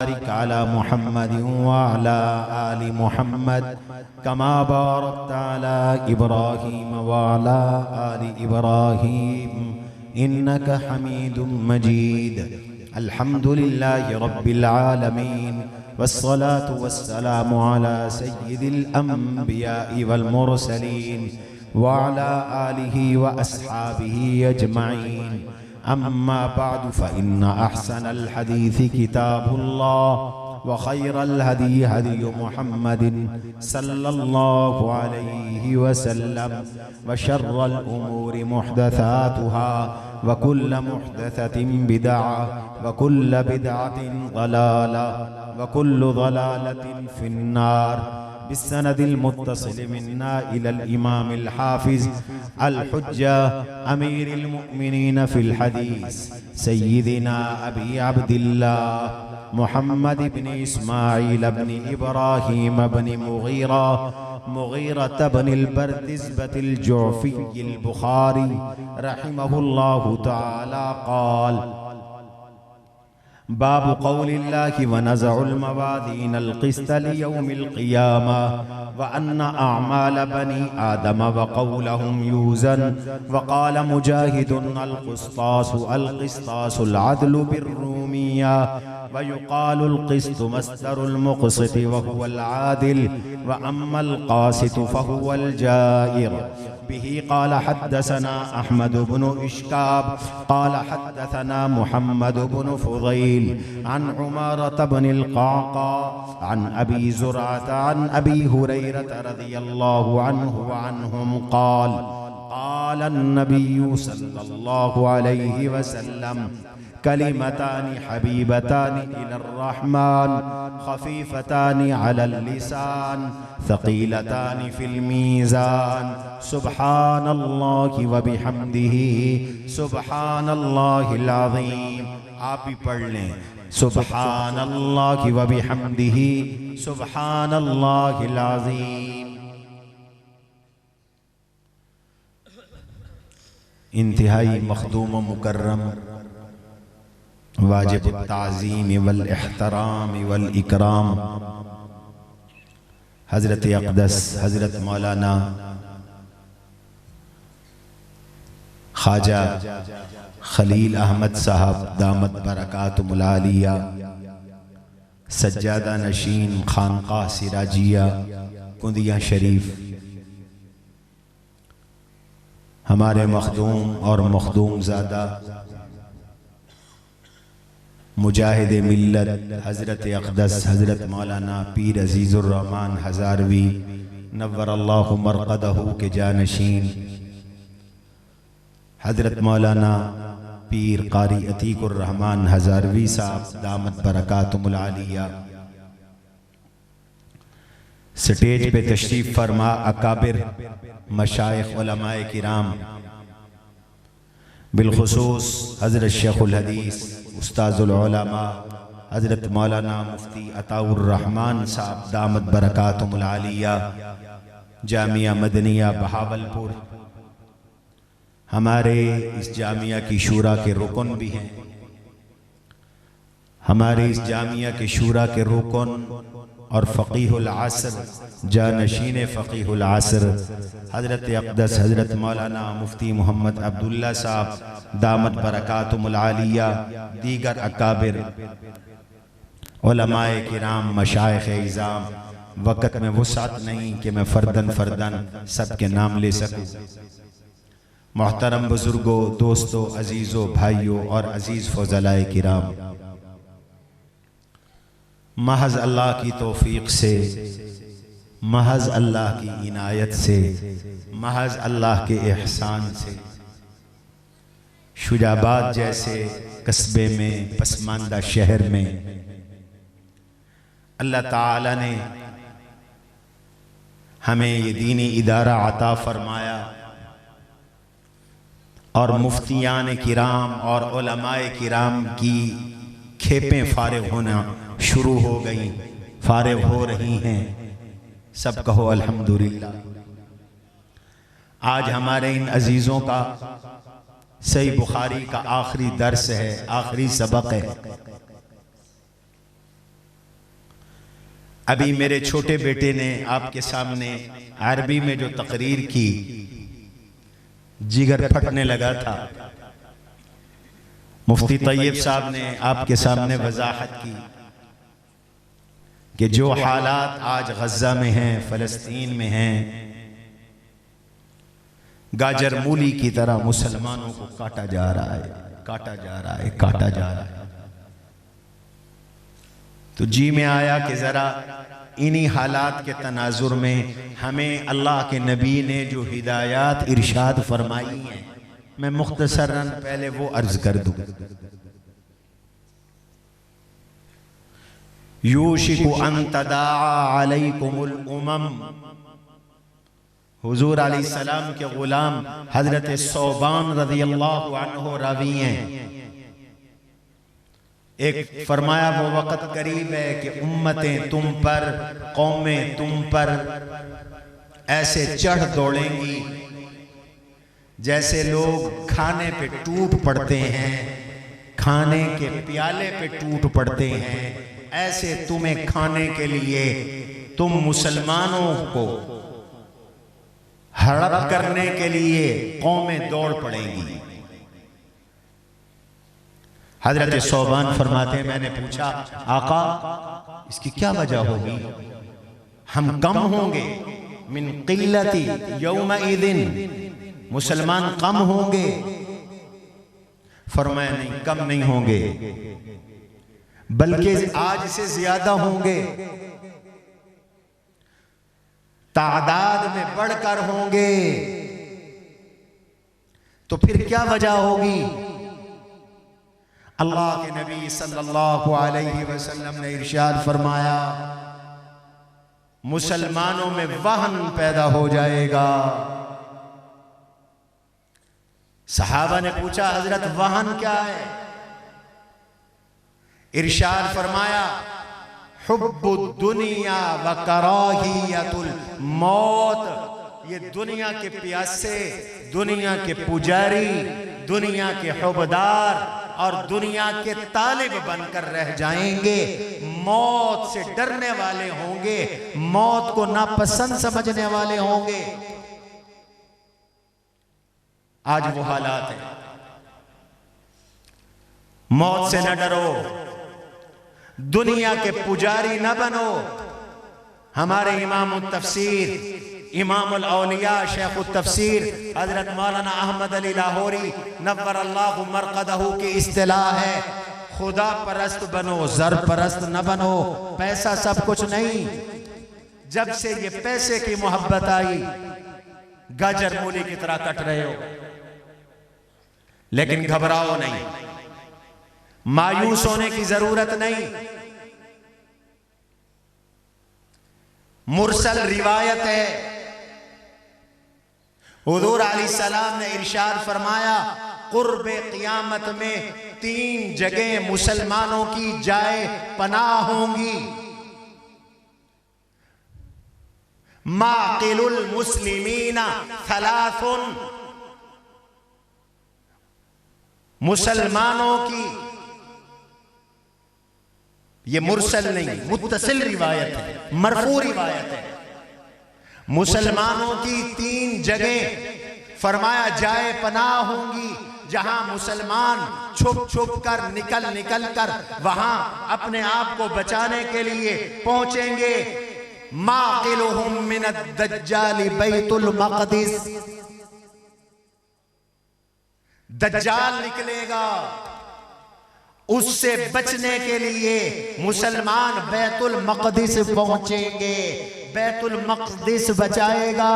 बारिक अला मुहम्मद व अला आलि मुहम्मद कमा बारकता अला इब्राहीम व अला आलि इब्राहीम इन्नका हमीदुम मजीद। अल्हम्दुलिल्लाहि रब्बिल आलमीन वस्सलातु वस्सलामु अला सय्यिदिल अंबिया'i वल मुरसलीन व अला आलिहि व अस्हाबिहि अजमईन। अम्मा बअद फ़इन्न अहसनल हदीस किताबुल्लाह व खैरल हदी हदी मुहम्मदिन सल्लल्लाहु अलैहि वसल्लम व शर्रल उमूरि मुहदसातुहा व कुल्ल मुहदसतिन बिदअह व कुल्ल बिदअतिन ज़लालह व कुल्लु ज़लालतिन फिन्नार। बिस्सनदिल मुत्तसिल मिन्ना इलल इमामिल हाफिज़ अल हुज्जा अमीरिल मुमिनीन फिल हदीस सय्यिदिना अबी अब्दिल्लाह मुहम्मद इब्न इस्माईल इब्न इब्राहीम इब्न मुगीरा इब्न बरदिज़बतिल जुअफ़िय्यिल बुखारी रहिमहुल्लाहु तआला क़ाल बाब क़ौलिल्लाहि व नज़अुल मवाज़ीनल क़िस्त लियौमिल क़ियामा व अन्न अअमाल बनी आदम व क़ौलहुम यूज़न व क़ाल मुजाहिदुन अल क़िस्तासुल अदलु बिर्रूमिय्या व युक़ालुल क़िस्तु मस्दरुल मुक़सित व हुवल आदिल व अम्मल क़ासितु फ़हुवल जाइर। बिही क़ाल हद्दसना अहमद इब्न इश्काब क़ाल हद्दसना मुहम्मद इब्न फ़ुज़ैल अन उमारत इब्निल क़अक़ा अन अबी ज़ुरअत अन अबी हुरैरत रज़ियल्लाहु अन्हु व अन्हुम क़ाल क़ाल अन्नबिय्यु सल्लल्लाहु अलैहि वसल्लम कलिमतानि हबीबतानि इलर रहमान खफीफतानि अलल लिसान थक़ीलतानि फिल मीज़ान सुब्हानल्लाहि व बिहम्दिही सुब्हानल्लाहिल अज़ीम। आप भी पढ़ लें सुब्हानल्लाहि व बिहम्दिही सुब्हानल्लाहिल अज़ीम। इंतहाई मखदूम व मुकर्रम वाजिब ताज़ीम वल इहतराम वल इकराम हज़रत अक़दस हज़रत मौलाना ख्वाजा खलील अहमद साहब दामत बरकातुहुल आलिया सज्जादा नशीन खानक़ाह सिराजिया कुंदिया शरीफ हमारे मखदूम और मखदूम ज़ादा मुजाहिद मिल्लत हज़रत अक़दस हज़रत मौलाना पीर अज़ीज़ुर रहमान हज़ारवी नव्वरल्लाहु मरक़दहू के जानशीन हज़रत मौलाना पीर क़ारी अतीकुर रहमान हज़ारवी साहब दामत बरकातुहुल आलिया स्टेज पे तशरीफ़ फरमा अकाबिर मशाइख़ उलमाए किराम बिलखुसूस हज़रत शेखुल हदीस उस्ताज़ुल उलमा हज़रत मौलाना मुफ्ती अताउर रहमान साहब दामत बरकातुहुल आलिया जामिया मदनिया बहावलपुर हमारे इस जामिया की शूरा के रुकन भी हैं। हमारे इस जामिया के शूरा के रुकन और फ़क़ीहुल असर जानशीन फ़क़ीहुल असर हज़रत अक़दस हज़रत मौलाना मुफ्ती मोहम्मद अब्दुल्ला साहब दामत बरकातुहुल आलिया दीगर अकाबिर उलमाए किराम मशाइख़ इज़ाम वक़्त में वुसअत नहीं कि मैं फ़र्दन फ़र्दन सब के नाम ले सकूँ। मोहतरम बुज़ुर्गों, दोस्तों, अज़ीज़ों, भाइयों और अज़ीज़ फ़ज़लाए किराम, महज़ अल्लाह की तौफ़ीक़ से, महज़ अल्लाह की इनायत से, महज़ अल्लाह के एहसान से शुजाबाद जैसे कस्बे में पसमानदा शहर में अल्लाह ताला ने हमें ये दीनी इदारा अता फरमाया और मुफ्तियान किराम और उलमाए किराम की खेपें फारिग होना शुरू हो गई, फारिग हो रही हैं। सब कहो अल्हम्दुलिल्लाह। आज हमारे इन अजीज़ों का सही बुखारी का आखिरी दर्स है, आखिरी सबक है। अभी मेरे छोटे बेटे ने आपके सामने अरबी में जो तकरीर की, जिगर फटने लगा था। मुफ्ती तैयब साहब ने आपके सामने वजाहत की कि जो हालात आज गजा में हैं, फलस्तीन में हैं, गाजर मूली की तरह मुसलमानों को काटा जा रहा है, काटा जा रहा है, काटा जा रहा है। तो जी में आया कि जरा इन्हीं हालात के तनाजुर में हमें अल्लाह के नबी ने जो हिदायत इरशाद फरमाई हैं, मैं मुख्तसरन पहले वो अर्ज कर दूं। यूशिकु अन तदाआ अलैकुमुल उमम, हुजूर अलैहिस्सलाम के गुलाम हजरत सौबान रज़ियल्लाहु अन्हु रावी हैं। एक फरमाया वो वक़्त करीब है कि उम्मतें तुम पर, कौमें तुम पर ऐसे चढ़ दौड़ेंगी जैसे लोग खाने पे टूट पड़ते हैं, खाने के प्याले पे टूट पड़ते हैं। ऐसे तुम्हें खाने के लिए तुम मुसलमानों को हड़प करने के लिए कौमें दौड़ पड़ेंगी। हजरत सौबान फरमाते हैं, मैंने पूछा आका इसकी क्या वजह होगी? हम कम होंगे, मिन किल्लती यौमइदिन, मुसलमान कम होंगे? फरमाया नहीं, कम नहीं होंगे, बल्कि आज से ज्यादा होंगे, तादाद में बढ़कर होंगे। तो फिर क्या वजह होगी? अल्लाह के नबी सल्लल्लाहु अलैहि वसल्लम ने इरशाद फरमाया, मुसलमानों में वहन पैदा हो जाएगा। सहाबा ने पूछा, हजरत वहन क्या है? इरशाद फरमाया, हुब्बुद दुनिया व कराहियतुल मौत। ये दुनिया के प्यासे, दुनिया के पुजारी, दुनिया के हुब्बदार और दुनिया के तालिब बनकर रह जाएंगे। मौत से डरने वाले होंगे, मौत को नापसंद समझने वाले होंगे। आज वो हालात है। मौत से न डरो, दुनिया के पुजारी न बनो। हमारे इमाम तफसीर, इमामुल औलिया, शेख तफसीर हजरत मौलाना अहमद अली लाहौरी नव्वरल्लाहु मरक़दहू की इस्तिलाह है, खुदा परस्त बनो, जर परस्त न बनो। पैसा सब कुछ नहीं। जब से ये पैसे की मोहब्बत आई, गाजर मूली की तरह कट रहे हो। लेकिन घबराओ नहीं, मायूस होने की जरूरत नहीं। मुरसल रिवायत है, हुजूर अलैहिस्सलाम ने इरशाद फरमाया, कुर्बे क़ियामत में 3 जगह मुसलमानों की जाए पनाह होंगी। माक़िलुल मुस्लिमीना थलाथुन, मुसलमानों की, ये मुरसल नहीं मुत्तसिल रिवायत है, मरफू रिवायत है। मुसलमानों की 3 जगह फरमाया जाए पनाह होंगी, जहां मुसलमान छुप छुप कर, निकल कर वहां अपने आप को बचाने के लिए पहुंचेंगे। माक़िलुहुम मिनद दज्जाल बैतुल मक़दिस, दज्जाल निकलेगा, उससे बचने के लिए मुसलमान बैतुल मक़दिस पहुंचेंगे। बैतुल मक़दिस बचाएगा।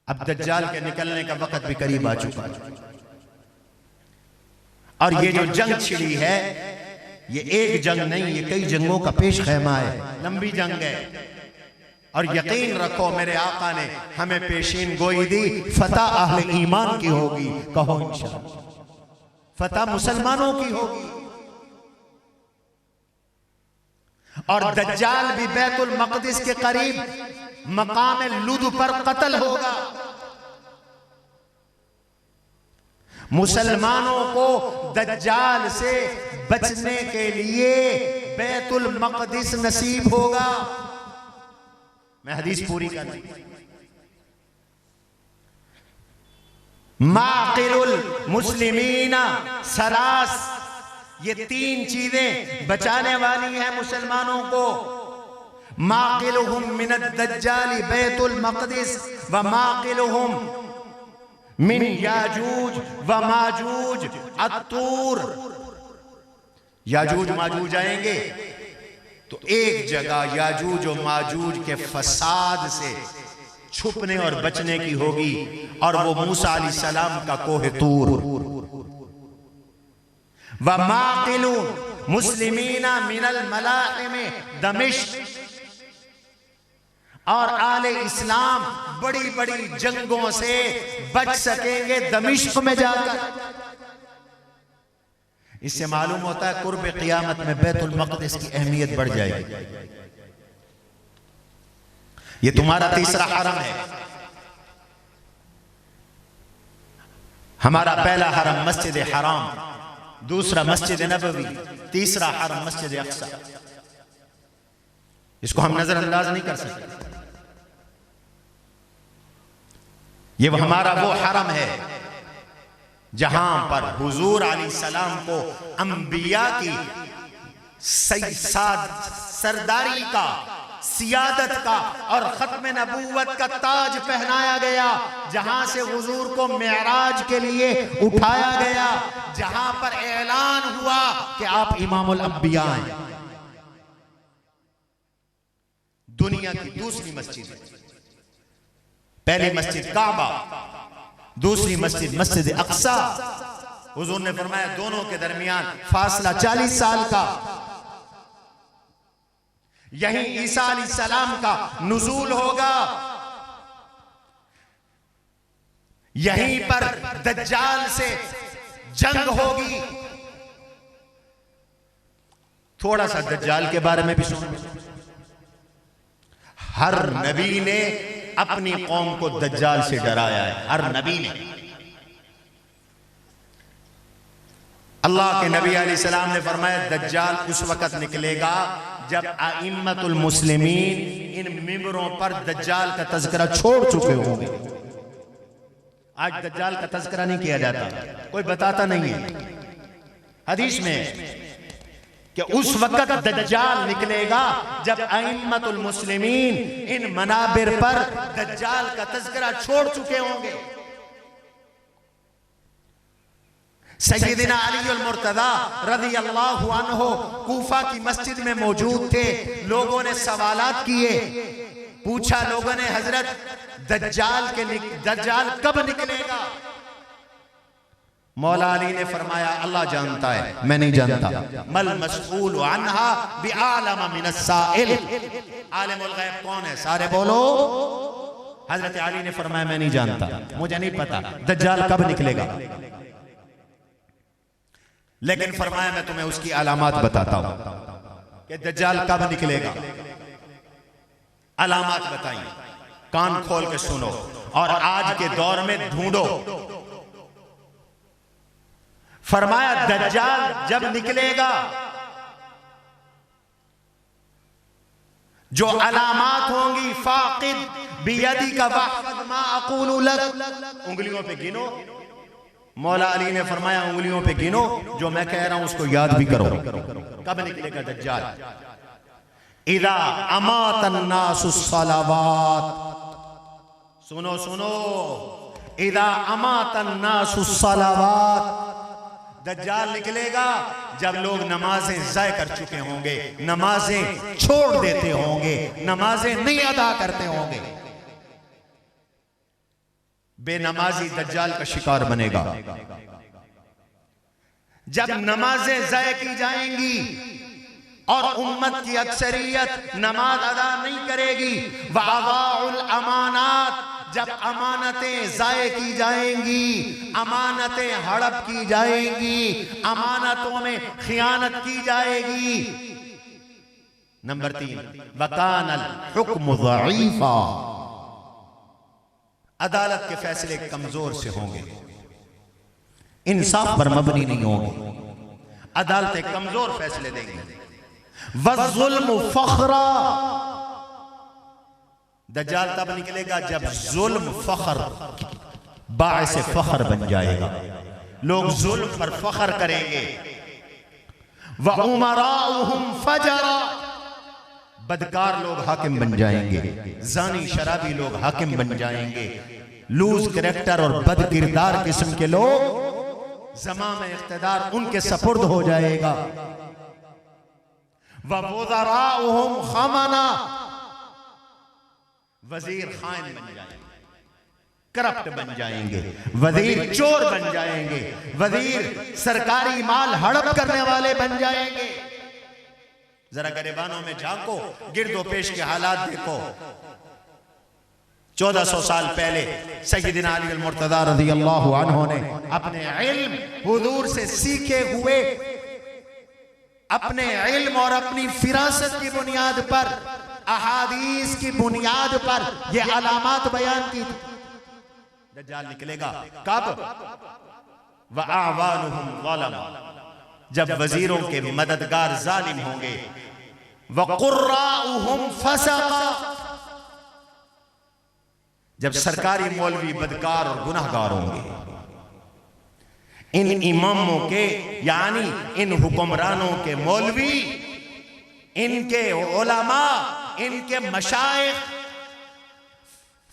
अब दज्जाल के निकलने का वक्त भी करीब आ चुका है। और ये जो जंग छिड़ी है, ये एक जंग नहीं, ये कई जंगों का पेश खैमा है, लंबी जंग है। और यकीन रखो, मेरे आका ने हमें पेशीन गोई दी, फतह अहले ईमान की होगी। कहो इंशाअल्लाह, फतह मुसलमानों की होगी। और दज्जाल भी बैतुल मक़दिस के करीब मकाम लुद पर कत्ल होगा। मुसलमानों को दज्जाल से बचने के लिए बैतुल मक़दिस नसीब होगा। मैं हदीस पूरी कर दी। माक़िलुल मुस्लिमीना सलास, ये तीन चीजें बचाने वाली हैं मुसलमानों को। माक़िलुहुम मिनद दज्जाली बैतुल मक़दिस व माक़िलुहुम मिन याजूज व माजूज अत्तूर। याजूज माजूज आएंगे तो एक जगह याजूज और माजूज के फसाद से छुपने और बचने की होगी, और वो मूसा अलैहिस्सलाम का कोहे तूर। व माक़िलु मुस्लिमीना मिनल मलाहिम दमिश्क, और आले इस्लाम बड़ी बड़ी जंगों से बच सकेंगे दमिश्क में जाकर। इससे मालूम होता है कुर्ब क़ियामत में बैतुल मक़दिस की अहमियत बढ़ जाएगी। ये तुम्हारा तीसरा हरम है। हमारा पहला हरम मस्जिद हराम, दूसरा मस्जिद नबवी, तीसरा हरम मस्जिद अक्सा। इसको हम नजरअंदाज नहीं कर सकते। ये हमारा वो हरम है जहां पर हुजूर अलैहिस्सलाम को अंबिया की सरदारी का, सियादत का और खत्म नबूवत का ताज पहनाया गया, जहां से हुजूर को मेराज के लिए उठाया गया, जहां पर ऐलान हुआ कि आप इमामुल अंबिया हैं। दुनिया की दूसरी मस्जिद है। पहली मस्जिद काबा, दूसरी मस्जिद मस्जिद अक्सा। हुजूर ने फरमाया दोनों के दरमियान फासला 40 साल का। यहीं ईसा अलैहिस्सलाम का नुज़ूल होगा, यहीं पर दज्जाल से जंग होगी। थोड़ा सा दज्जाल के बारे में भी सुनो। हर नबी ने अपनी कौम को दज्जाल से डराया है, हर नबी ने। अल्लाह के नबी अलैहिस्सलाम ने फरमाया दज्जाल उस वक्त निकलेगा जब आइम्मतुल मुस्लिमीन इन मिंबरों पर दज्जाल का तज़किरा छोड़ चुके होंगे। आज दज्जाल का तज़किरा नहीं किया जाता, कोई बताता नहीं है हदीस में कि उस वक्त दज्जाल निकलेगा जब आइम्मतुल मुस्लिमीन इन मनाबिर पर दज्जाल का तज़किरा छोड़ चुके होंगे। सय्यदना अली मुर्तज़ा रज़ियल्लाहु अन्हु कूफा की मस्जिद में मौजूद थे। लोगों ने सवालात किए, पूछा लोगों ने, हजरत दज्जाल कब निकलेगा? मौला अली ने फरमाया अल्लाह जानता है, मैं नहीं जानता। मल मसऊल अन्हा बिआलम मिनस साइल। आलिमुल गैब कौन है? सारे बोलो। हजरत अली ने फरमाया मैं नहीं जानता, मुझे नहीं पता दज्जाल कब निकलेगा, लेकिन फरमाया मैं तुम्हें उसकी अलामात बताता हूं कि दज्जाल कब निकलेगा। अलामात बताइए, कान खोल के सुनो और आज के दौर में ढूंढो। फरमाया दज्जाल जब निकलेगा, जो अलामात होंगी, फाकिद बियदी का वहद मा अक़ूलु लक, उंगलियों पे गिनो। मौला अली ने फरमाया उंगलियों पे गिनो, जो मैं कह रहा हूं उसको याद भी करो। कब निकलेगा दज्जाल? इदा अमातन नासुस सलावात, सुनो सुनो, इदा अमातन नासुस सलावात, दज्जाल निकलेगा जब लोग नमाजें ज़ाय कर चुके होंगे, नमाजें छोड़ देते होंगे, नमाजें नहीं अदा करते होंगे। बेनमाजी दज्जाल का शिकार बनेगा। जब नमाजें ज़ाय की जाएंगी और उम्मत की अक्सरियत नमाज अदा नहीं करेगी, वअज़ाउल अमानात, जब अमानतें ज़ाय की जाएंगी, अमानतें हड़प की जाएंगी, अमानतों में खियानत की जाएगी। नंबर 3, वकानल हुक्म ज़ईफ़ा, अदालत के फैसले कमजोर से होंगे। इंसाफ पर मबनी नहीं होंगे, अदालतें कमजोर फैसले देंगी। वज़ुल्म फखरा, दज्जाल तब निकलेगा जब जुल्म फखर बाइस फखर बन जाएगा, लोग जुल्म पर फखर करेंगे। व उमराउहुम फजरा, बदकार लोग हाकिम बन जाएंगे, जानी शराबी लोग हाकिम बन जाएंगे, लूज कैरेक्टर और बद किरदार किस्म के लोग ज़माम इख्तिदार उनके सपुर्द हो जाएगा। व वज़राउहुम खमना, वजीर खाइन बन जाएंगे, करप्ट बन जाएंगे, वजीर चोर बन जाएंगे, वजीर सरकारी माल हड़प करने वाले बन जाएंगे। जरा गरीबानों में झांको, गिरदो पेश के हालात देखो। 1400 साल पहले सय्यदना अली अल-मुर्तज़ा रज़ियल्लाहु अन्हु ने अपने इल्म हुजूर से सीखे हुए, अपने इल्म और अपनी फिरासत की बुनियाद पर, अहादीस की बुनियाद पर ये अलामात बयान की थी। दज्जाल निकलेगा कब? व आवानुहुम ज़लमा, जब वजीरों के मददगार जालिम होंगे। व कुर्राउहुम फसका, जब सरकारी मौलवी बदकार और गुनाहगार होंगे। इन इमामों के यानी इन हुक्मरानों के मौलवी, इनके उलमा, इनके मशाइख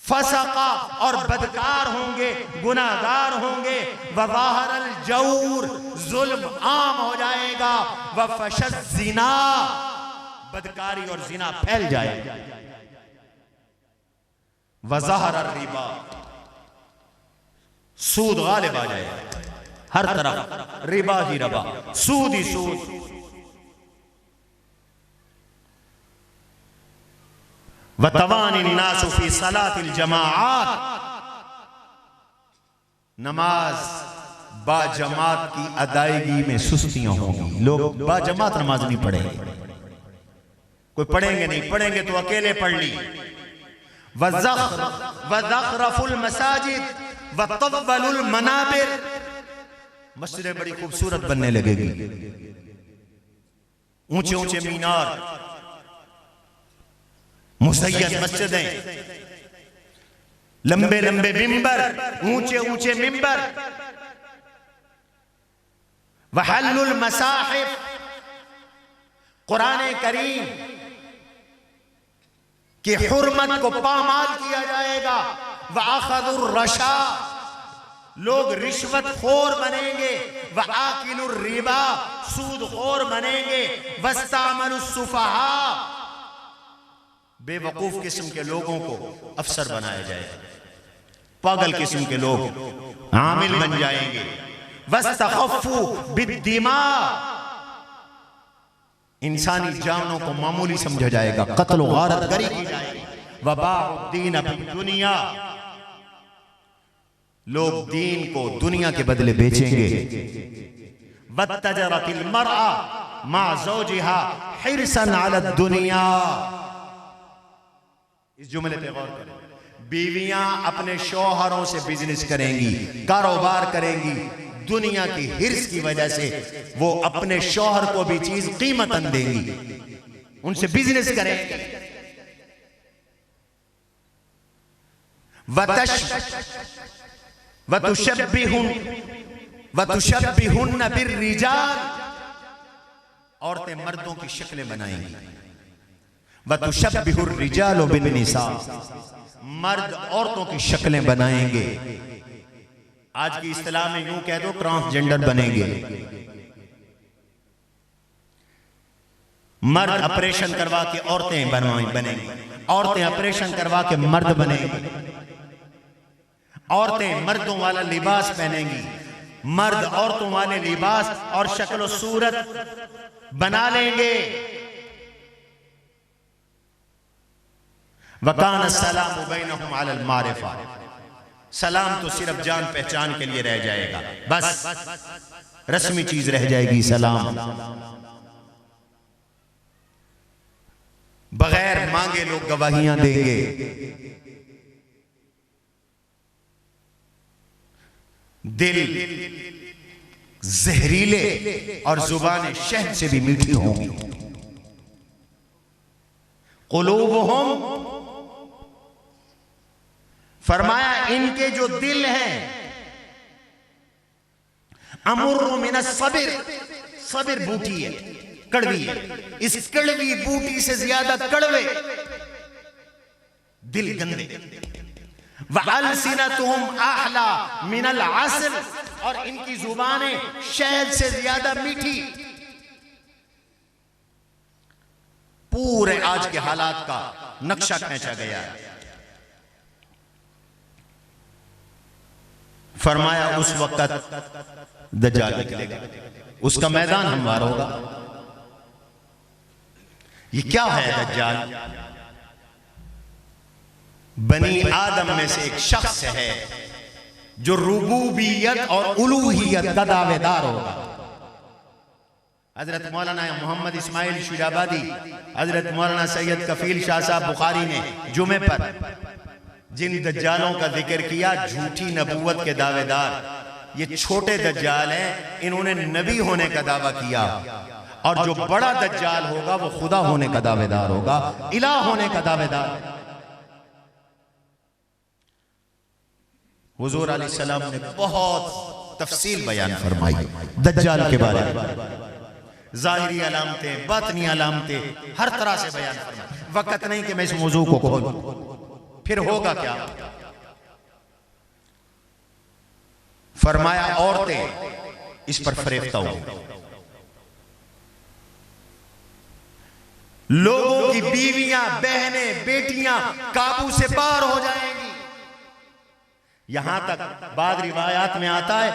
फसका और बदकार होंगे, गुनाहगार होंगे। वज़ाहरल जौर, जुल्म आम हो जाएगा। वफशज ज़िना, बदकारी और जिना फैल जाएगा। वज़ाहरर रिबा, सूद गालिब आ जाएगा, हर तरफ रिबा ही रिबा, सूद ही सूद। वतवानिन नासु फी सलातिल जमाआत, नमाज बाजमात की अदायगी में सुस्तियां होंगी, लोग बाजमात नमाज नहीं पढ़ेंगे। कोई पढ़ेंगे नहीं, पढ़ेंगे तो अकेले पढ़ ली। वज़ख़रफ़ुल मसाजिद वतव्वलुल मनाबिर, मस्जिदें बड़ी खूबसूरत बनने लगेगी, ऊंचे ऊंचे मीनार, मुसय्यद मस्जिदें, लंबे लंबे मिंबर, ऊंचे ऊंचे मिंबर। वहल्लुल मसाहिफ, कुरान करीम की हुर्मत को पामाल किया जाएगा। वअख़ज़ुर रशा, लोग रिश्वत खोर बनेंगे। वआकिलुर रिबा, सूद खोर बनेंगे। वस्तामलुस सुफ़हा, बेवकूफ किस्म के लोगों को अफसर बनाया जाएगा, पागल किस्म के लोग आमिल बन जाएंगे। वस्तख़फ़्फ़ू बिद्दिमा, इंसानी जानों को मामूली समझा जाएगा, कत्ल और गारत गरी की जाएगी। वबाउद्दीन बिद्दुनिया, लोग दीन को दुनिया के बदले बेचेंगे। वत्तजरतिल मरअ मा ज़ौजिहा हिरसन अला दुनिया, इस जुमले पे गौर करें। बीवियां अपने शौहरों से बिजनेस करेंगी, कारोबार करेंगी, दुनिया की हिर्स की वजह से वो अपने शौहर को भी चीज कीमतन देंगी, उनसे बिजनेस करेंगे। वतुशब्बिहुन बिर्रिजाल, औरतें मर्दों की शक्लें बनाएंगी। वतुशब्बिहुर रिजालु बिन्निसा, मर्द औरतों की शक्लें बनाएंगे। आज की इस्तिलाह में यूं कह दो, ट्रांसजेंडर बनेंगे। मर्द ऑपरेशन करवा के औरतें बनेंगी, औरतें ऑपरेशन करवा के मर्द बनेंगी। औरतें मर्दों वाला लिबास पहनेंगी, मर्द औरतों वाले लिबास और शक्ल सूरत बना लेंगे। वकान सलाम बैनहुम अलल मारिफा, सलाम तो सिर्फ जान पहचान के लिए रह जाएगा, बस रस्मी चीज रह जाएगी सलाम। बगैर मांगे लोग गवाहियां देंगे। दिल जहरीले और जुबान शहद से भी मीठी होंगी। क़ुलूबुहुम, फरमाया इनके जो दिल हैं, अमुर्रु मिनस सबिर, सबिर बूटी है, कड़वी है, इस कड़वी बूटी से ज्यादा कड़वे दिल गंदे। वअल्सिनतुहुम अहला मिनल अस्ल, और इनकी जुबानें शहद से ज्यादा मीठी। पूरे आज के हालात का नक्शा खींचा गया है। फरमाया उस वक्त दज्जाल निकलेगा, उसका मैदान हमवार होगा। ये क्या है दज्जाल? बनी आदम में से एक शख्स है जो रुबूबियत और उलूहियत का दावेदार होगा। हजरत मौलाना मोहम्मद इस्माइल शुजाबादी, हजरत मौलाना सैयद कफील शाह साहब बुखारी ने जुमे पर जिन दज्जालों का जिक्र किया, झूठी नबूवत के दावेदार, ये छोटे दज्जाल हैं। इन्होंने नबी होने का दावा किया, और जो बड़ा दज्जाल होगा वो खुदा होने का दावेदार होगा, इलाह होने का दावेदार। हुजूर अलैहिस्सलाम ने बहुत तफसील बयान फरमाई दज्जाल के बारे में, ज़ाहिरी अलामतें, बातनी अलामतें, हर तरह से बयान फरमाई। वक्त नहीं कि मैं इस मौजू को खोलूं, फिर होगा क्या? फरमाया औरतें इस पर फरेफ्ता होंगी, लोगों की बीवियां, बहनें, बेटियां काबू से पार हो जाएंगी। यहां तक बाद रिवायात में आता है,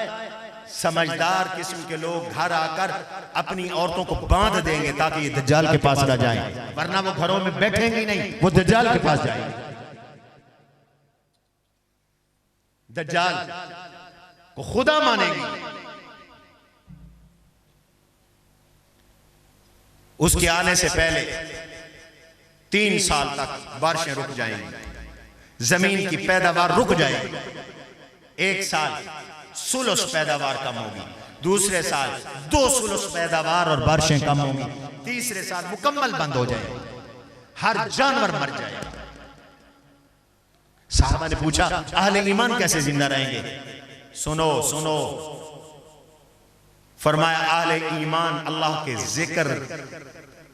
समझदार किस्म के लोग घर आकर अपनी औरतों को बांध देंगे ताकि ये दज्जाल के पास न जाएं, वरना वो घरों में बैठेंगी नहीं, वो दज्जाल के पास जाएंगे। दज्जाल को खुदा मानेंगी। उसके आने से पहले 3 साल तक बारिशें रुक जाएंगी, जमीन की पैदावार रुक जाएगी। 1 साल सुलुस पैदावार कम होगी, दूसरे साल 2 सुलुस पैदावार और बारिशें कम होगी, तीसरे साल मुकम्मल बंद हो जाएगी, हर जानवर मर जाएगा। साहबा ने पूछा अहले ईमान कैसे जिंदा रहेंगे? सुनो सुनो, फरमाया अहले ईमान अल्लाह के जिक्र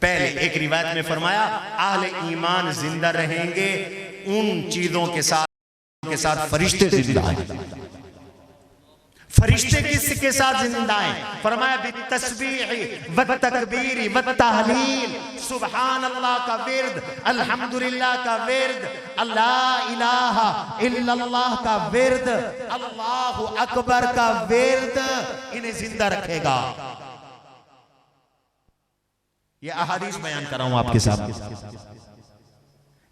पहले, एक रिवायत में फरमाया अहले ईमान जिंदा रहेंगे उन चीजों के साथ फरिश्ते जिंदा हैं। फरिश्ते किसके साथ जिंदा हैं? फरमाया बितस्बीह व तकबीर व तहलील, सुभान अल्लाह का विर्द, अल्हम्दुलिल्लाह का विर्द, अल्लाह इलाहा इल्लल्लाह का विर्द, अल्लाहु अकबर का विर्द इन्हें जिंदा रखेगा। ये अहादीस बयान कर रहा हूं आपके साथ।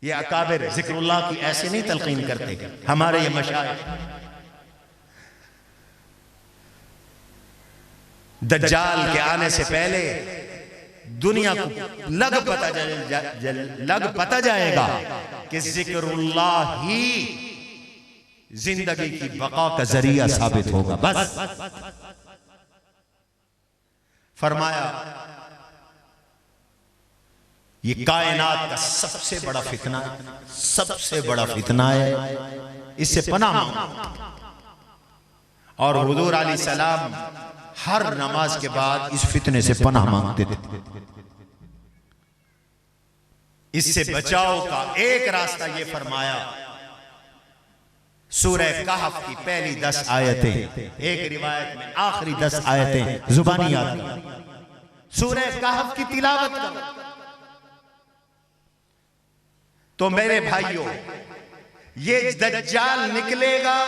ये अकाबिर जिक्रुल्लाह की ऐसे नहीं तलकीन करते हमारे ये मशाइख। दज्जाल के आने से पहले दुनिया को लग पता जाएगा कि जिक्रुल्लाह ही जिंदगी की बका का जरिया साबित होगा। बस फरमाया ये कायनात का सबसे बड़ा फितना, सबसे बड़ा फितना है, इससे पनाह मांगो। और हुजूर अलैहिस्सलाम हर नमाज के बाद इस फितने से पनाह मांगते थे। इससे बचाव का एक रास्ता ये फरमाया, सूरह कहफ की पहली 10 आयतें, एक रिवायत में आखिरी 10 आयतें जुबानी आती, सूरह कहफ की तिलावत करो। तो मेरे भाइयों, ये दज्जाल निकलेगा,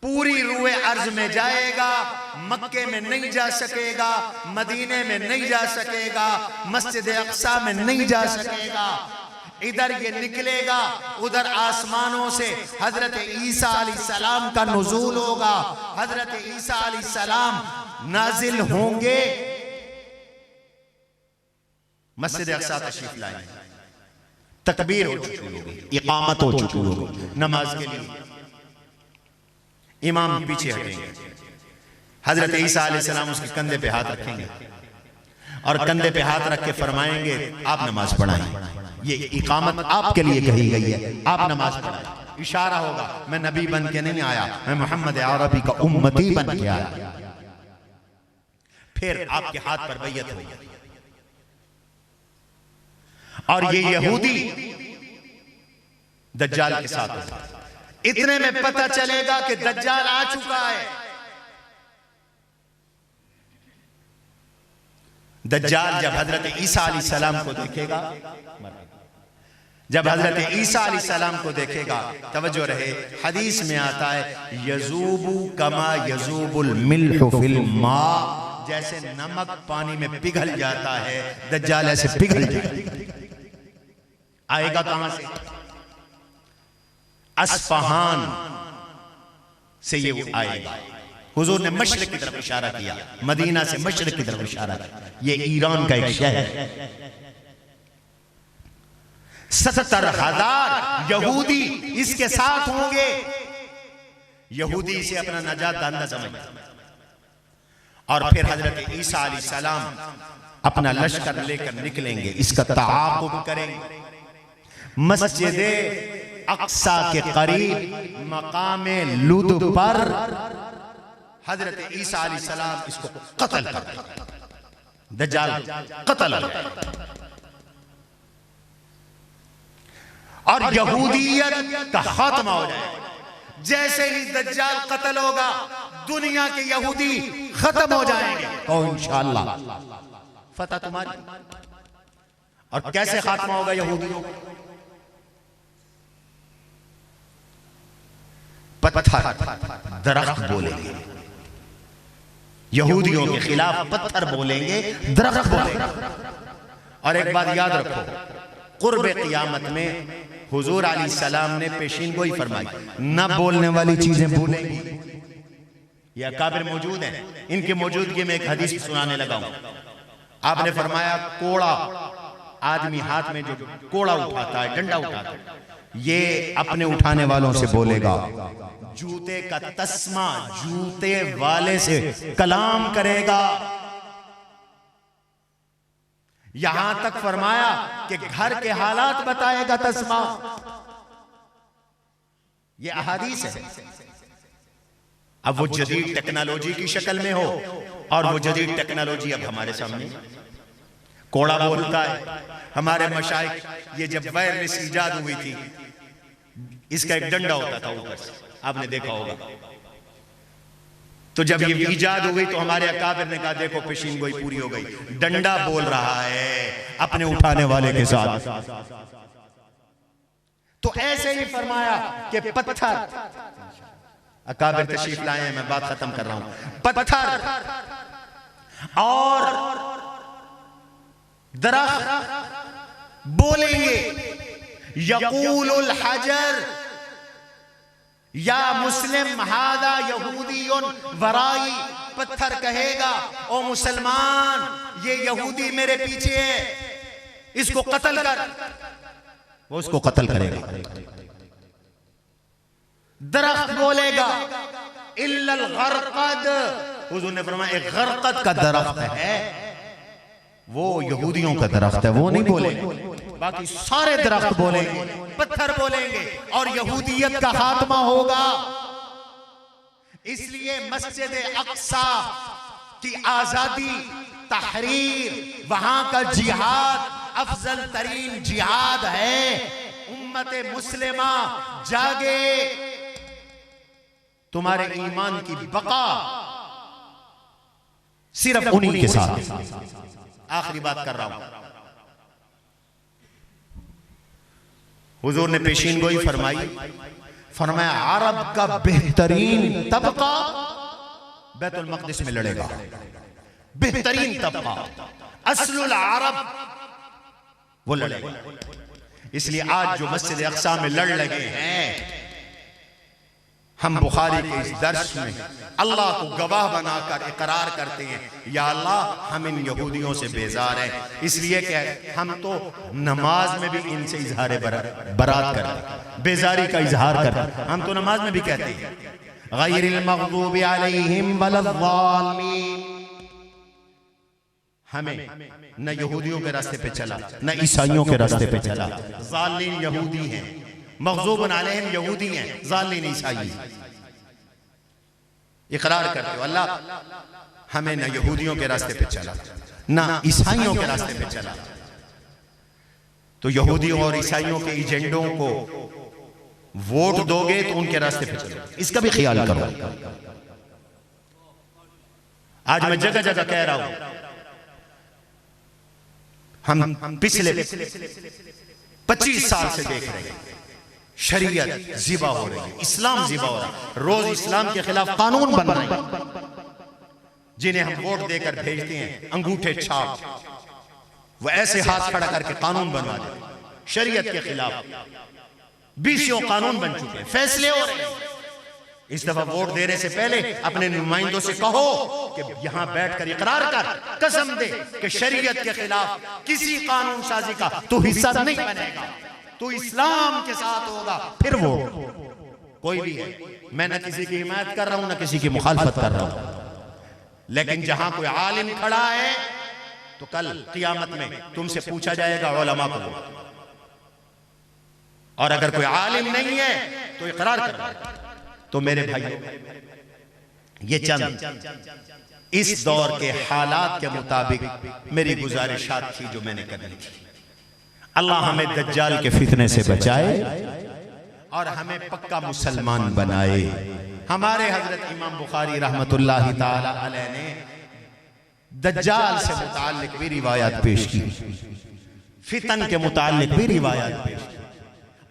पूरी रूए अर्ज में जाएगा, मक्के में नहीं जा सकेगा, मदीने में नहीं जा सकेगा, मस्जिद अक्सा में नहीं जा सकेगा। इधर ये निकलेगा, उधर आसमानों से हजरत ईसा अलैहिस्सलाम का नुज़ूल होगा, हजरत ईसा अलैहिस्सलाम नाजिल होंगे, मस्जिद अक्सा तशरीफ लाएंगे, तकबीर हो चुकी होगी, इकामत हो चुकी होगी नमाज के लिए, इमाम पीछे हटेंगे, हजरत ईसा अलैहिस्सलाम उसके कंधे पे हाथ रखेंगे और कंधे पे हाथ रख के फरमाएंगे आप नमाज पढ़ाएं, ये इकामत आपके लिए कही गई है, आप नमाज पढ़ाएं। इशारा होगा मैं नबी बन के नहीं आया, मैं मोहम्मद अरबी का उम्मती बन के आया। फिर आपके हाथ पर बैयत होगी और ये यहूदी दज्जाल के साथ होगा। इतने में पता चलेगा कि दज्जाल आ चुका है। दज्जाल जब हजरत ईसा अलैहिस्सलाम को देखेगा, जब हजरत ईसा अलैहिस्सलाम को देखेगा, तवज्जो रहे, हदीस में आता है यजूबु कमा यजूबुल मिल्हु फिल मा, जैसे नमक पानी में पिघल जाता है, दज्जाल ऐसे पिघल जाएगा। आएगा कहां से? अस्फहान से ये आएगा। हुजूर ने मशरिक की तरफ इशारा किया, मदीना से मशरिक की तरफ इशारा किया। ये ईरान का एक शहर है। 70,000 यहूदी इसके साथ होंगे। यहूदी इसे अपना नजात दंदा समझते और फिर हजरत ईसा अलैहिस्सलाम अपना लश्कर लेकर निकलेंगे, इसका ताक़ुब करेंगे। मस्जिद अक्सा के करीब मकामे लुद पर हजरत ईसा अलैहिस्सलाम इसको कत्ल कर देंगे। दज्जाल कत्ल हो जाएगा और यहूदियत का खात्मा हो जाएगा। जैसे ही दज्जाल कत्ल होगा, दुनिया के यहूदी खत्म हो जाएंगे और इंशाअल्लाह फतह तुम्हारी। और कैसे खात्मा होगा यहूदियों? पत्थर दरख्त बोलेंगे, यहूदियों के खिलाफ पत्थर बोलेंगे, दरख्त बोलेंगे। और एक बात याद रखो, कुर्बे क़ियामत में हुजूर अलैहिस्सलाम ने पेशीनगोई फरमाई, न बोलने वाली चीजें बोलेंगी। ये अकाबिर मौजूद हैं, इनकी मौजूदगी में एक हदीस सुनाने लगा हूं। आपने फरमाया कोड़ा, आदमी हाथ में जो कोड़ा उठाता है, डंडा उठाता है, ये अपने उठाने वालों से बोलेगा। जूते का तस्मा जूते वाले से कलाम करेगा। यहां तक फरमाया कि घर के हालात बताएगा तस्मा। यह अहादीस है। अब वो जदीद टेक्नोलॉजी की शक्ल में हो और वो जदीद टेक्नोलॉजी अब हमारे सामने। कोड़ा बोलता है। हमारे मशाइख, ये जब वायरलेस ईजाद हुई थी, इसका एक डंडा होता था ऊपर से, आपने देखा होगा। तो जब ये ईजाद हो गई तो हमारे अकाबिर ने कहा देखो पेशीनगोई पूरी हो गई, डंडा बोल रहा है अपने उठाने वाले के साथ। तो ऐसे ही फरमाया कि पत्थर, अकाबिर तशरीफ लाए हैं, मैं बात खत्म कर रहा हूं। पत्थर और दरख्त बोलेंगे, यकूलुल हजर या मुस्लिम हादा यहूदियुन वराई, पत्थर कहेगा ओ मुसलमान, ये यहूदी मेरे पीछे है, इसको कत्ल कर। वो उसको कत्ल करेगा। दरख्त बोलेगा इल्लल गरकद, हुजूर ने फरमाया एक गरकद का दरख्त है, वो यहूदियों का दरख्त है, वो नहीं बोलेंगे। बाकी सारे दरख्त बोलेंगे, पत्थर बोलेंगे और यहूदियत का खात्मा होगा। इसलिए मस्जिद अक्सा की आजादी, तहरीर, वहां का जिहाद अफजल तरीन जिहाद है। उम्मत मुस्लिमा जागे, तुम्हारे ईमान की बका सिर्फ उन्हीं के साथ। आखिरी बात कर रहा हूं, हुजूर ने पेशीनगोई फरमाई, फरमाया अरब का बेहतरीन तबका बैतुल मक़दिस में लड़ेगा। बेहतरीन तबका, अस्लुल अरब, वो लड़ेगा। इसलिए आज जो मस्जिद अक्सा में लड़ लगे हैं, हम बुखारी के इस दर्स में अल्लाह को गवाह बनाकर इकरार करते हैं, या अल्लाह हम इन यहूदियों से बेजार हैं। इसलिए कि हम तो नमाज में भी इनसे इजहार बरात करते, बेजारी का इजहार करते। हम तो नमाज में भी कहते हैं गैरिल मग़दूबि अलैहिम वलद्दाल्लीन। हमें न यहूदियों के रास्ते पे चला न ईसाइयों के रास्ते पे चला। ज़ालिन यहूदी हैं, मग़ज़ूबुन अलैहिम यहूदी हैं, ज़ालिन ईसाई। इकरार करते हो अल्लाह हमें न यहूदियों के रास्ते पे चला न ईसाइयों के रास्ते पे चला। तो यहूदियों और ईसाइयों के एजेंडों को वोट दोगे तो उनके रास्ते पे चलो, इसका भी ख्याल करो। आज मैं जगह जगह कह रहा हूं, हम पिछले 25 साल से देख रहे हैं शरीयत ज़िबा हो रही है, इस्लाम ज़िबा हो रहा है। रोज इस्लाम के खिलाफ कानून बन रहे हैं, जिन्हें हम वोट देकर भेजते हैं अंगूठे छाप, वो ऐसे हाथ खड़ा करके कानून बनवा देते शरीयत के खिलाफ। 20 कानून बन चुके हैं, फैसले हो रहे हैं। इस दफा वोट देने से पहले अपने नुमाइंदों से कहो कि यहां बैठकर इकरार कर, कसम दे कि शरीयत के खिलाफ किसी कानून साजी का तू हिस्सा नहीं बनेगा, तू इस्लाम के साथ होगा, फिर वोट। कोई भी है, मैं न किसी की हिमायत कर रहा हूं न किसी की मुखालफत कर रहा हूं, लेकिन जहां कोई आलिम खड़ा है तो कल क़ियामत में तुमसे पूछा जाएगा उलमा को, और अगर कोई आलिम नहीं है तो इकरार कर। तो मेरे भाई, ये चंद इस दौर के हालात के मुताबिक मेरी गुजारिशात थी जो मैंने करनी थी। अल्लाह हमें दज्जाल के फितने से बचाए और हमें पक्का मुसलमान बनाए। हमारे हजरत इमाम बुखारी रहमतुल्लाहि ताला अलैह ने दज्जाल से मुताल्लिक भी रिवायत पेश की, फितन के मुताल्लिक भी रिवायत पेश की,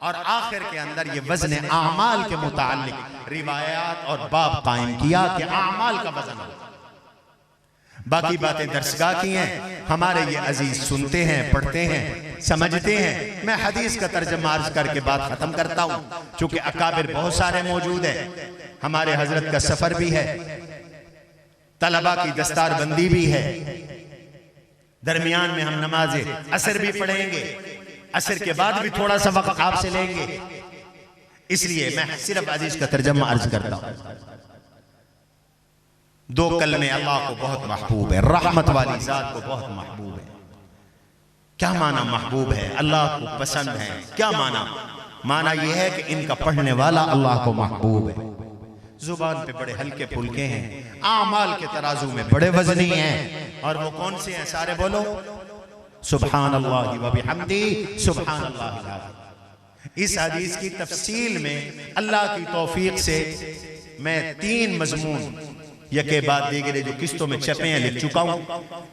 और आखिर के अंदर ये वज़न आमाल के मुताल्लिक रिवायात और बाब कायम किया कि आमाल का वज़न हो। बाकी बातें दर्सगाह की हैं, हमारे ये अजीज सुनते हैं, पढ़ते हैं, समझते हैं। मैं हदीस का तर्जुमा अर्ज करके बात खत्म करता हूँ, चूंकि अकाबिर बहुत सारे मौजूद हैं। हमारे हजरत का सफर भी है, तलबा की दस्तारबंदी भी है, दरमियान में हम नमाज असर भी पढ़ेंगे, असर के बाद भी थोड़ा सा वक्त आपसे लेंगे। इसलिए मैं सिर्फ हदीस का तर्जुमा अर्ज करता हूं। 2 कलमे अल्लाह को बहुत महबूब है, रहमत वाली जात को बहुत महबूब है। क्या माना महबूब है? अल्लाह को पसंद है। क्या माना? माना यह है कि इनका पढ़ने वाला अल्लाह को महबूब है। जुबान पे बड़े हल्के फुल्के हैं, आमाल के तराजू में बड़े वजनी हैं। और वो कौन से हैं? सारे बोलो, सुभान अल्लाह व बिहम्दी, सुभान अल्लाह। इस हदीस की तफसील में अल्लाह की तौफीक से मैं 3 मजमून यके बाद दीगरे जो किस्तों में छपे हैं लिख चुका हूँ।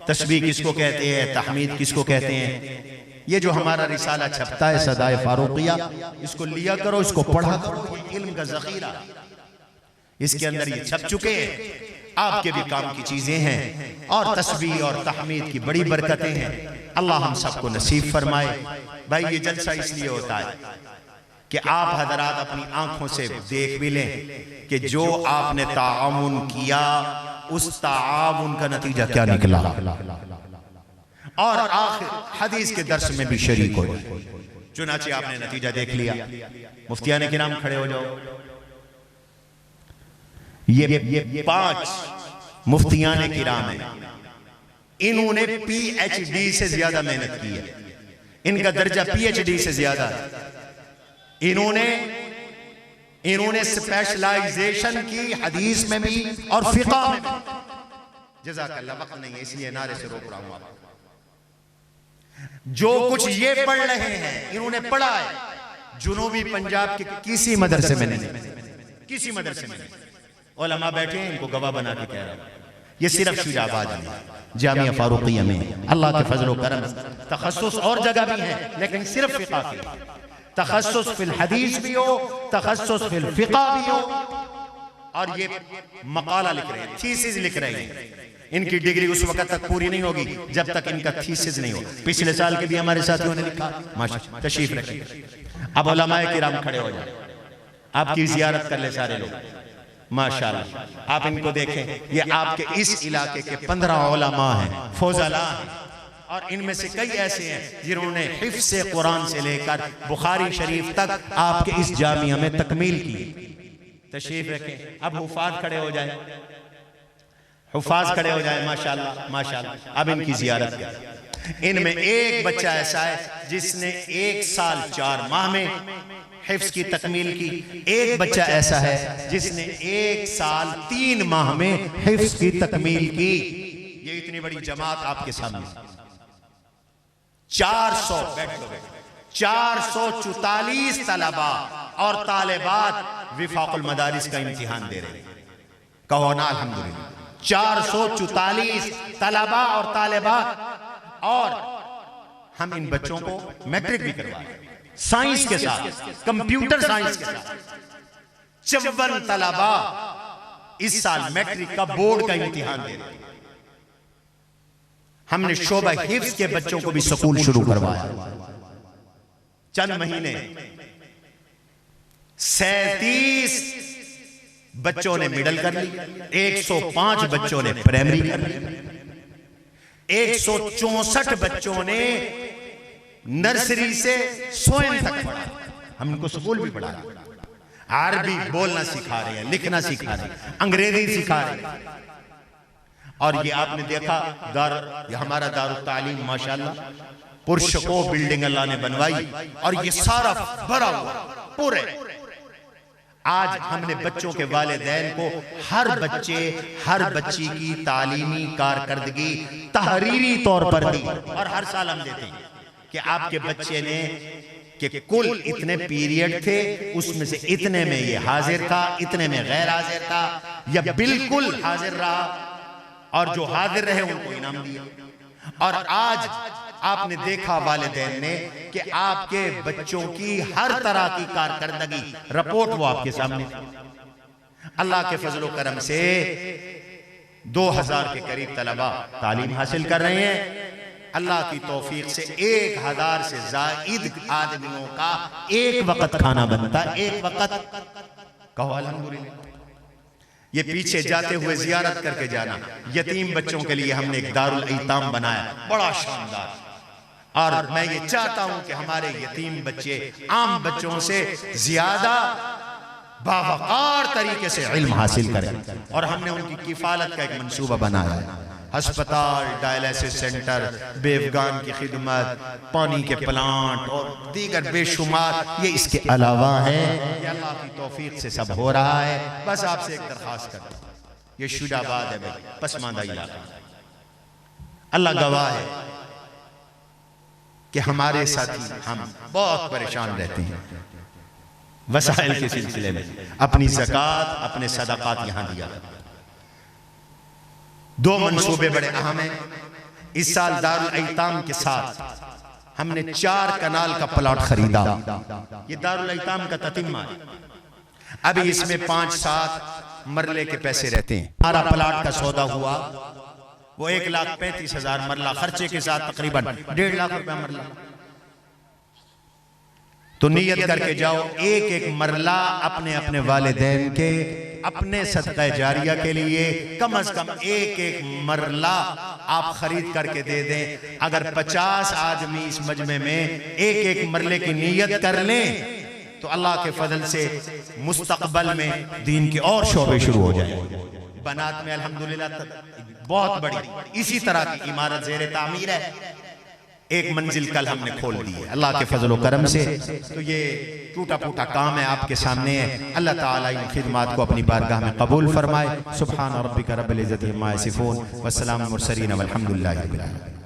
तस्बीह किसको कहते हैं, तहमीद किसको कहते हैं। ये जो हमारा रिसाला छपता है सदाए फारूकिया, इसको लिया करो, इसको पढ़ा करो, ये इल्म का ज़ख़ीरा। इसके अंदर ये छप चुके हैं, आपके भी काम की चीजें हैं, और तस्बीह और तहमीद की बड़ी बरकतें हैं। अल्लाह हम सबको नसीब फरमाए। भाई ये जलसा इसलिए होता है कि आप हजरात अपनी आंखों से देख भी लें कि जो आपने ताआवुन किया उस ताआवुन का नतीजा क्या निकला, और आखिर हदीस के दर्स में भी शरीक हो। चुनाचे आपने नतीजा देख लिया। मुफ्तियाने किराम खड़े हो जाओ। ये 5 मुफ्तियाने किराम हैं, इन्होंने PhD से ज्यादा मेहनत की है। इनका दर्जा PhD से ज्यादा है। इन्होंने स्पेशलाइजेशन की हदीस में भी और फिक़ा में भी। जज़ाकल्लाह, वक्त नहीं है इसलिए नारे से रोक रहा हूं आपको। जो कुछ ये पढ़ रहे हैं इन्होंने पढ़ा है जुनूबी पंजाब के किसी मदरसे में नहीं, किसी मदरसे में नहीं। उलमा बैठे हैं, इनको गवाह बना के कह रहा हूं। ये सिर्फ शुजाबाद में, जामिया फारूकिया में, अल्लाह के फजल व करम। तखस्सुस और जगह भी है, लेकिन सिर्फ फिक़ा के। तखस्सुस फिल हदीस भी हो, तखस्सुस फिल फिक़ा भी हो। और ये मकाला लिख रहे हैं, थीसिस लिख रहे हैं। इनकी डिग्री उस वक्त तक पूरी नहीं होगी जब तक इनका थीसिस नहीं हो। पिछले साल के भी हमारे साथियों ने लिखा। माशाअल्लाह, तशरीफ रखिए। अब उलमाए किराम खड़े हो जाए, आपकी जियारत कर ले सारे लोग। माशाअल्लाह, आप इनको देखें, ये आपके इस इलाके के 15 उलमा हैं, फौजला हैं, और इनमें से कई ऐसे हैं जिन्होंने हिफ्ज़ कुरान से लेकर बुखारी शरीफ तक आपके इस जामिया में तकमील की। तशरीफ रखें। अब हुफाज खड़े हो जाए, हुफाज खड़े हो जाए। माशाअल्लाह माशाअल्लाह। अब इनकी जियारत करें। इनमें एक बच्चा ऐसा है जिसने 1 साल 4 माह में हिफ्ज की तकमील की। एक बच्चा ऐसा है जिसने 1 साल 3 माह में हिफ्ज की तकमील की। ये इतनी बड़ी जमात आपके सामने, 400 बेड, 444 तलबा और तालिबात विफाकुल मदारिस का इम्तिहान दे रहे हैं। कहो ना अल्हम्दुलिल्लाह। 444 तलबा और तालिबात, और हम इन बच्चों को मैट्रिक भी करवा रहे हैं साइंस के साथ, कंप्यूटर साइंस के साथ। 54 तलबा इस साल मैट्रिक का बोर्ड का इम्तिहान दे रहे हैं। हमने शोबा हिफ्ज के बच्चों को भी स्कूल शुरू करवाया। चंद महीने 37 बच्चों ने मिडिल कर ली, 105 बच्चों ने प्राइमरी कर ली, 164 बच्चों ने नर्सरी से सोएन तक पढ़ा। हम इनको स्कूल भी पढ़ा रहे हैं, अरबी बोलना सिखा रहे हैं, लिखना सिखा रहे हैं, अंग्रेजी सिखा रहे हैं। और ये आपने देखा ये हमारा दारुल तालीम माशाअल्लाह पुरशको बिल्डिंग अल्लाह ने बनवाई, और ये सारा भरा हुआ पूरे। आज हमने बच्चों के वालिदैन को हर बच्ची की तालीमी कारकर्दगी तहरीरी तौर पर दी, और हर साल हम देते हैं कि आपके बच्चे ने कि कुल इतने पीरियड थे, उसमें से इतने में ये हाजिर था, इतने में गैर हाजिर था, या बिल्कुल हाजिर रहा, और जो हाजिर रहे उनको इनाम दिया। और आज आपने देखा वालिदैन ने कि आपके बच्चों की हर तरह की कारकर्दगी रिपोर्ट वो आपके सामने। अल्लाह के फजलो करम से 2000 के करीब तलबा तालीम हासिल कर रहे हैं। अल्लाह की तौफीक से 1000 से ज़ायद आदमियों का एक वक्त खाना बनता है, एक वक्त। कहो अल्हम्दुलिल्लाह। ये पीछे जाते हुए जियारत करके जाना। यतीम बच्चों के लिए हमने एक दारुल ऐताम बनाया, बड़ा शानदार। और मैं ये चाहता हूं कि हमारे यतीम बच्चे आम बच्चों से ज्यादा बावकार तरीके से इल्म हासिल करें, और हमने उनकी किफालत का एक मंसूबा बनाया है। अस्पताल, डायलिसिस सेंटर, बेवगान की खिदमत, पानी के प्लांट और दीगर बेशुमार ये इसके अलावा है। ये अल्लाह की तौफीक से सब हो रहा है। बस आपसे एक दरखास्त करता हूं, ये शुजाबाद है भाई, पसमानदा इलाका। अल्लाह गवाह है कि हमारे साथी हम बहुत परेशान रहते हैं वसाइल के सिलसिले में। अपनी ज़कात, अपने सदक़ात यहां दिया। 2 मंसूबे बड़े अहम हैं। इस साल दारुल ऐताम के साथ हमने 4 कनाल का प्लॉट खरीदा। ये दारुल ऐताम का ततिम्मा है। अभी इसमें 5-7 मरले के पैसे रहते हैं। हमारा प्लॉट का सौदा हुआ, वो 1,35,000 मरला, खर्चे के साथ तकरीबन 1.5 लाख रुपया मरला। तो नियत करके जाओ, एक मरला अपने अपने वालिदैन के, अपने सदका जारिया के लिए कम से कम एक मरला आप खरीद करके दे दें। अगर 50 आदमी इस मजमे में एक मरले की नियत कर लें तो अल्लाह के फजल से मुस्तकबल में दीन के और शोबे शुरू हो जाए। बनात में अल्हम्दुलिल्लाह बहुत बड़ी इसी तरह की इमारत ज़ेरे तामीर है। एक मंजिल कल हमने खोल दी है अल्लाह के फजल व करम से। तो ये टूटा फूटा काम है आपके सामने है। अल्लाह ताला इन खिदमात को अपनी बारगाह में कबूल फरमाए। सुब्हान रब्बिका रब्बिल इज्जति अम्मा यसिफून व सलामुन मुरसलीन वल्हम्दुलिल्लाहि रब्बिल आलमीन।